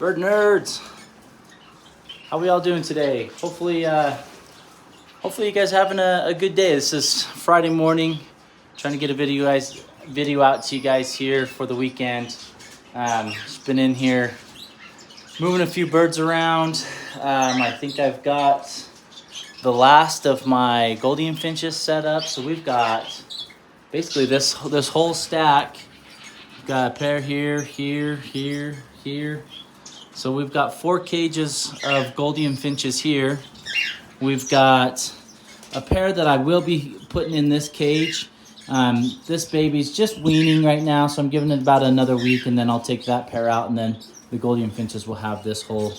Bird nerds, how we all doing today? Hopefully you guys having a good day. This is Friday morning, trying to get a video out to you guys here for the weekend. Just been in here moving a few birds around. I think I've got the last of my gouldian finches set up, so we've got basically this whole stack. We've got a pair here, here. So we've got 4 cages of gouldian finches here. We've got a pair that I will be putting in this cage. This baby's just weaning right now, so I'm giving it about another week, and then I'll take that pair out, and then the gouldian finches will have this whole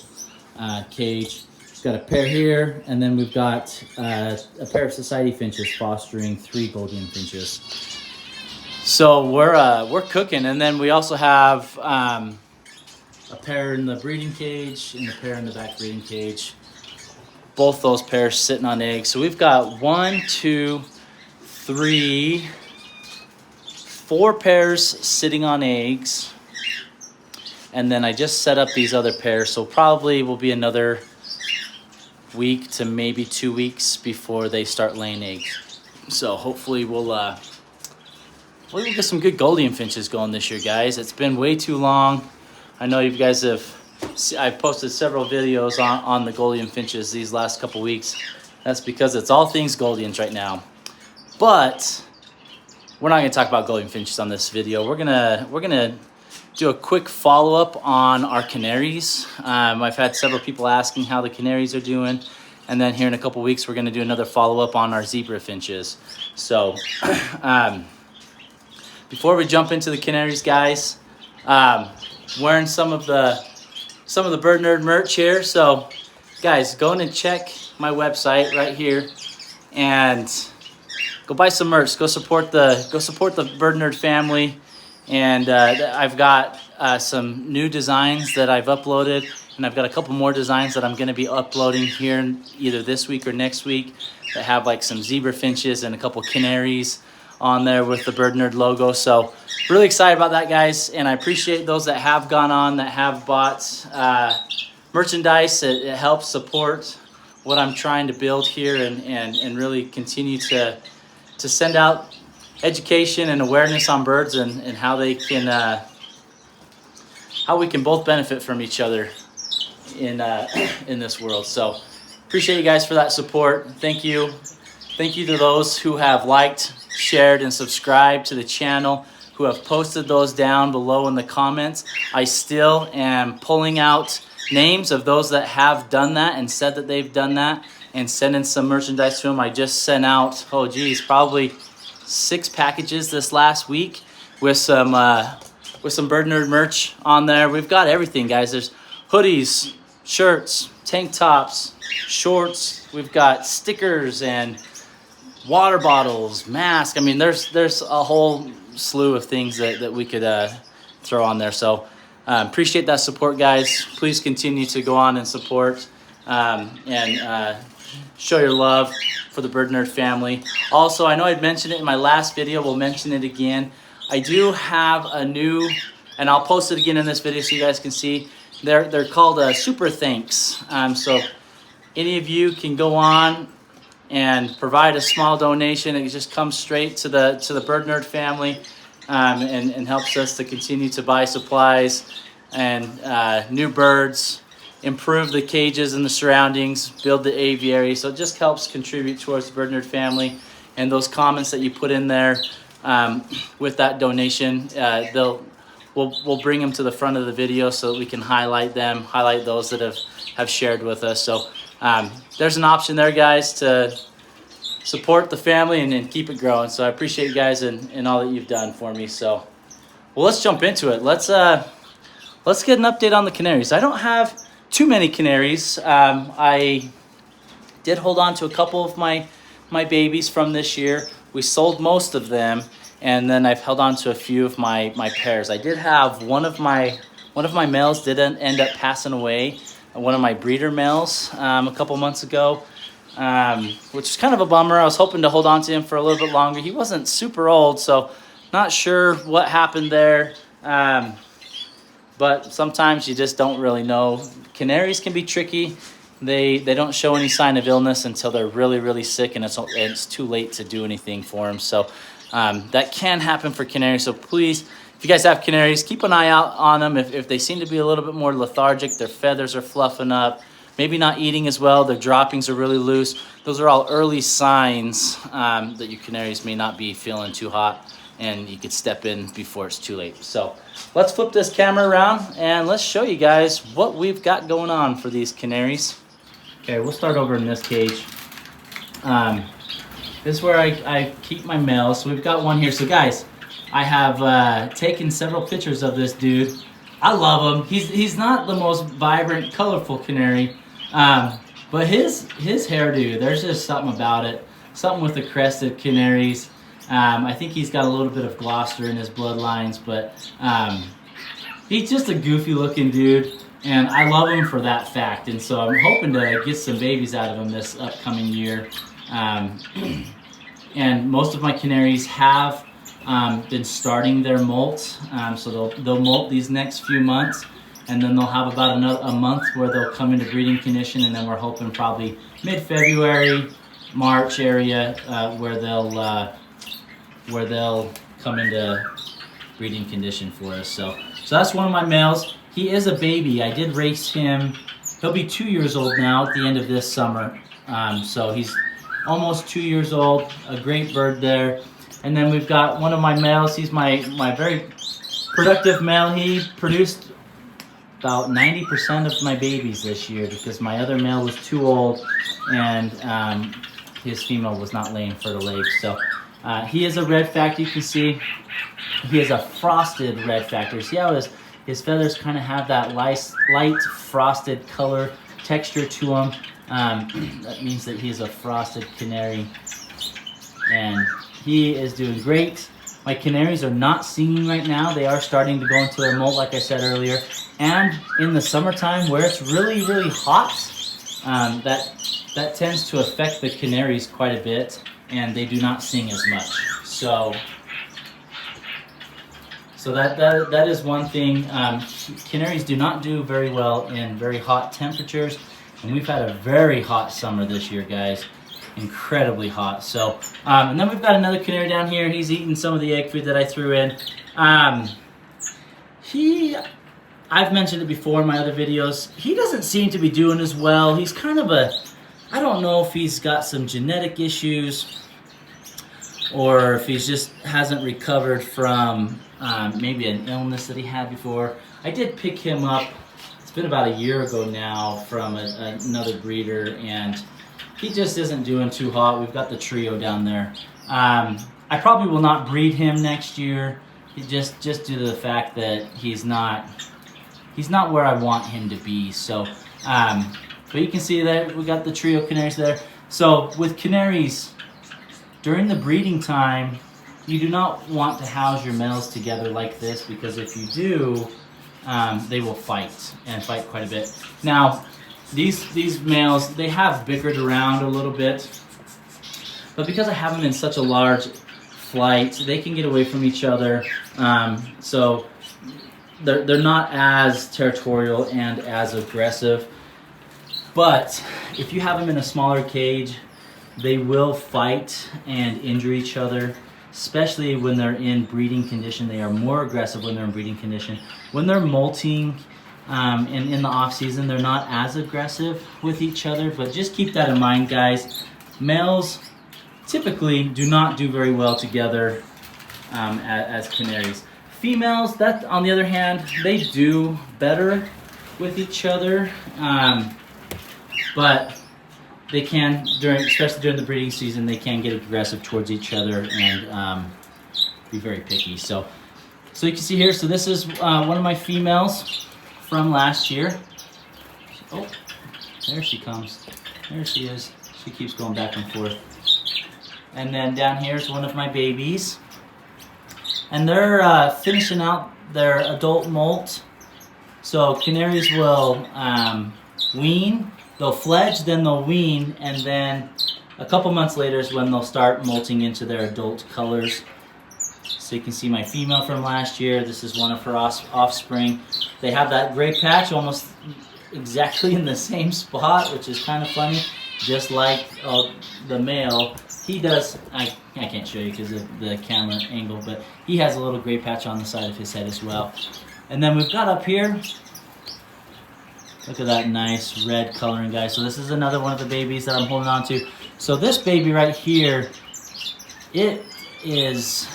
cage. We've got a pair here, and then we've got a pair of society finches fostering 3 gouldian finches. So we're cooking, and then we also have a pair in the breeding cage and a pair in the back breeding cage. Both those pairs sitting on eggs. So we've got 1, 2, 3, 4 pairs sitting on eggs. And then I just set up these other pairs. So probably will be another week to maybe 2 weeks before they start laying eggs. So hopefully we'll get some good gouldian finches going this year, guys. It's been way too long. I know you guys I've posted several videos on the gouldian finches these last couple weeks. That's because it's all things gouldians right now. But we're not going to talk about gouldian finches on this video. We're gonna do a quick follow-up on our canaries. I've had several people asking how the canaries are doing. And then here in a couple weeks, we're going to do another follow-up on our zebra finches. So before we jump into the canaries, guys, wearing some of the Bird Nerd merch here. So guys, go in and check my website right here and go buy some merch. Go support the Bird Nerd family. And I've got some new designs that I've uploaded, and I've got a couple more designs that I'm going to be uploading here either this week or next week that have like some zebra finches and a couple canaries on there with the Bird Nerd logo. So really excited about that, guys, and I appreciate those that have gone on, that have bought merchandise. It helps support what I'm trying to build here and really continue to send out education and awareness on birds and how they can how we can both benefit from each other in this world. So appreciate you guys for that support. Thank you to those who have liked, shared, and subscribed to the channel, who have posted those down below in the comments. I still am pulling out names of those that have done that and said that they've done that and sending some merchandise to them. I just sent out, probably 6 packages this last week with some Bird Nerd merch on there. We've got everything, guys. There's hoodies, shirts, tank tops, shorts. We've got stickers and water bottles, masks. I mean, there's a whole slew of things that we could throw on there. So appreciate that support, guys. Please continue to go on and support and show your love for the Bird Nerd family. Also, I know I'd mentioned it in my last video. We'll mention it again. I do have a new, and I'll post it again in this video so you guys can see. They're called Super Thanks. So any of you can go on and provide a small donation. It just comes straight to the Bird Nerd family and helps us to continue to buy supplies and new birds, improve the cages and the surroundings, build the aviary. So it just helps contribute towards the Bird Nerd family. And those comments that you put in there with that donation, we'll bring them to the front of the video so that we can highlight those that have shared with us. So there's an option there, guys, to support the family and keep it growing. So I appreciate you guys and all that you've done for me. So, well, let's jump into it. Let's get an update on the canaries. I don't have too many canaries. I did hold on to a couple of my babies from this year. We sold most of them, and then I've held on to a few of my pairs. I did have one of my males did end up passing away, one of my breeder males a couple months ago, which is kind of a bummer. I was hoping to hold on to him for a little bit longer. He wasn't super old, so not sure what happened there. but sometimes you just don't really know. Canaries can be tricky. They don't show any sign of illness until they're really, really sick, and it's too late to do anything for them. So that can happen for canaries. So please, if you guys have canaries, keep an eye out on them. If they seem to be a little bit more lethargic, their feathers are fluffing up, maybe not eating as well, their droppings are really loose, those are all early signs that your canaries may not be feeling too hot, and you could step in before it's too late. So let's flip this camera around and let's show you guys what we've got going on for these canaries. Okay, we'll start over in this cage. This is where I keep my males. So we've got one here. So guys, I have taken several pictures of this dude. I love him. He's not the most vibrant, colorful canary, but his hairdo, there's just something about it. Something with the crested canaries. I think he's got a little bit of Gloucester in his bloodlines, but he's just a goofy looking dude, and I love him for that fact. And so I'm hoping to get some babies out of him this upcoming year. And most of my canaries have been starting their molt, so they'll molt these next few months, and then they'll have about a month where they'll come into breeding condition, and then we're hoping probably mid-February, March area where they'll come into breeding condition for us. So that's one of my males. He is a baby. I did race him. He'll be 2 years old now at the end of this summer. So he's almost 2 years old. A great bird there. And then we've got one of my males. He's my very productive male. He produced about 90% of my babies this year because my other male was too old, and his female was not laying fertile eggs. So he is a red factor. You can see he is a frosted red factor. See how his feathers kind of have that light frosted color texture to them. That means that he's a frosted canary, and he is doing great. My canaries are not singing right now. They are starting to go into their molt, like I said earlier. And in the summertime, where it's really, really hot, that tends to affect the canaries quite a bit, and they do not sing as much. So that is one thing. Canaries do not do very well in very hot temperatures, and we've had a very hot summer this year, guys. Incredibly hot. So and then we've got another canary down here. He's eating some of the egg food that I threw in. I've mentioned it before in my other videos. He doesn't seem to be doing as well. He's kind of I don't know if he's got some genetic issues or if he just hasn't recovered from maybe an illness that he had before. I did pick him up, it's been about a year ago now, from another breeder, and he just isn't doing too hot. We've got the trio down there. I probably will not breed him next year, just due to the fact that he's not where I want him to be. So, but you can see that we got the trio canaries there. So with canaries, during the breeding time, you do not want to house your males together like this, because if you do, they will fight, and fight quite a bit. Now, these males, they have bickered around a little bit, but because I have them in such a large flight, they can get away from each other. So they're not as territorial and as aggressive. But if you have them in a smaller cage, they will fight and injure each other, especially when they're in breeding condition. They are more aggressive when they're in breeding condition. When they're molting and in the off season, they're not as aggressive with each other, but just keep that in mind, guys. Males typically do not do very well together as canaries. Females, that on the other hand, they do better with each other, but they can, especially during the breeding season, they can get aggressive towards each other and be very picky. So you can see here, so this is one of my females from last year. Oh, there she comes. There she is. She keeps going back and forth. And then down here is one of my babies. And they're finishing out their adult molt. So canaries will wean. They'll fledge, then they'll wean, and then a couple months later is when they'll start molting into their adult colors. So you can see my female from last year. This is one of her offspring. They have that gray patch almost exactly in the same spot, which is kind of funny. Just like the male, he does, I can't show you because of the camera angle, but he has a little gray patch on the side of his head as well. And then we've got up here, look at that nice red coloring, guys. So this is another one of the babies that I'm holding on to. So this baby right here, its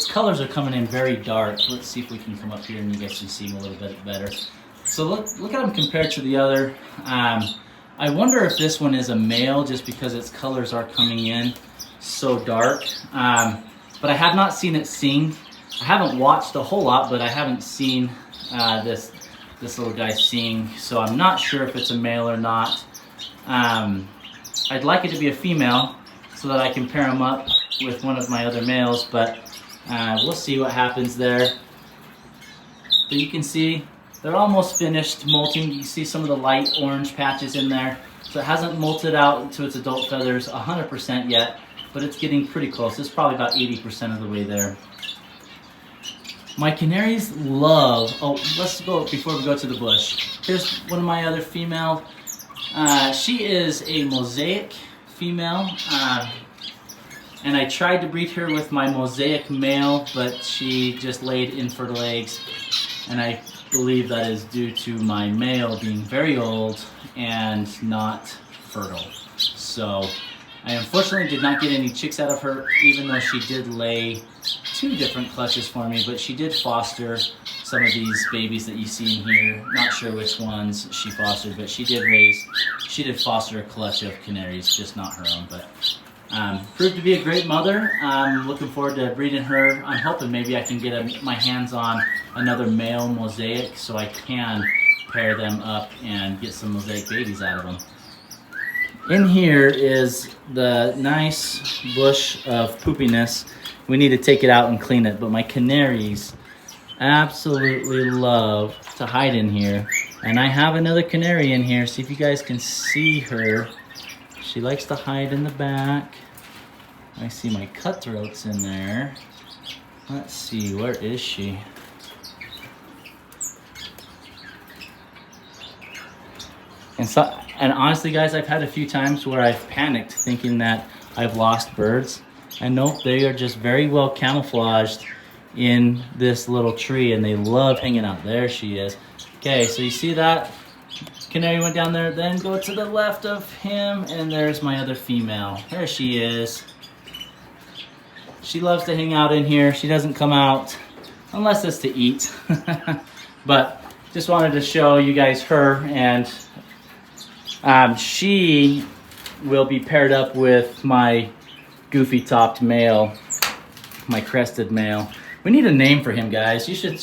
colors are coming in very dark. Let's see if we can come up here and you guys can see him a little bit better. So look at him compared to the other. I wonder if this one is a male just because its colors are coming in so dark. But I have not seen it sing. I haven't watched a whole lot, but I haven't seen this little guy sing. So I'm not sure if it's a male or not. I'd like it to be a female so that I can pair him up with one of my other males, but we'll see what happens there. But you can see they're almost finished molting. You see some of the light orange patches in there. So it hasn't molted out to its adult feathers 100% yet, but it's getting pretty close. It's probably about 80% of the way there. My canaries love, let's go, before we go to the bush. Here's one of my other female. She is a mosaic female. And I tried to breed her with my mosaic male, but she just laid infertile eggs. And I believe that is due to my male being very old and not fertile. So I unfortunately did not get any chicks out of her, even though she did lay 2 different clutches for me, but she did foster some of these babies that you see in here. Not sure which ones she fostered, but she did foster a clutch of canaries, just not her own. But proved to be a great mother. I'm looking forward to breeding her. I'm hoping maybe I can get my hands on another male mosaic so I can pair them up and get some mosaic babies out of them. In here is the nice bush of poopiness. We need to take it out and clean it, but my canaries absolutely love to hide in here. And I have another canary in here. See if you guys can see her. She likes to hide in the back. I see my cutthroats in there. Let's see, where is she? And honestly, guys, I've had a few times where I've panicked thinking that I've lost birds. And nope, they are just very well camouflaged in this little tree, and they love hanging out. There she is. Okay, so you see that? Canary went down there, then go to the left of him, and there's my other female. There she is. She loves to hang out in here. She doesn't come out unless it's to eat. But just wanted to show you guys her, and she will be paired up with my goofy topped male, my crested male. We need a name for him, guys. You should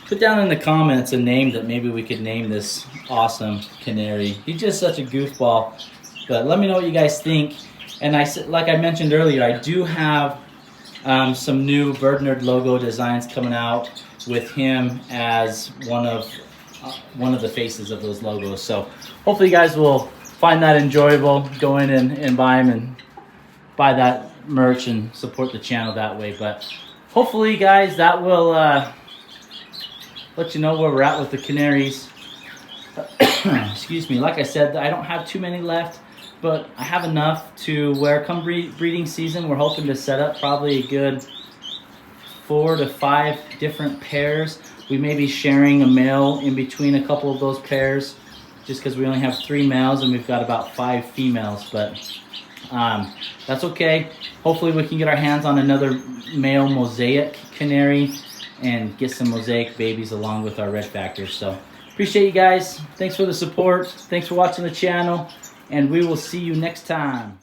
put down in the comments a name that maybe we could name this awesome canary. He's just such a goofball. But let me know what you guys think. And like I mentioned earlier, I do have some new Bird Nerd logo designs coming out with him as one of the faces of those logos. So hopefully you guys will find that enjoyable. Go in and buy them and buy that merch and support the channel that way. But hopefully, guys, that will let you know where we're at with the canaries. Excuse me. Like I said, I don't have too many left, but I have enough to where come breeding season, we're hoping to set up probably a good 4 to 5 different pairs. We may be sharing a male in between a couple of those pairs just because we only have 3 males and we've got about 5 females, but that's okay. Hopefully we can get our hands on another male mosaic canary and get some mosaic babies along with our red factors. So appreciate you guys. Thanks for the support. Thanks for watching the channel, and we will see you next time.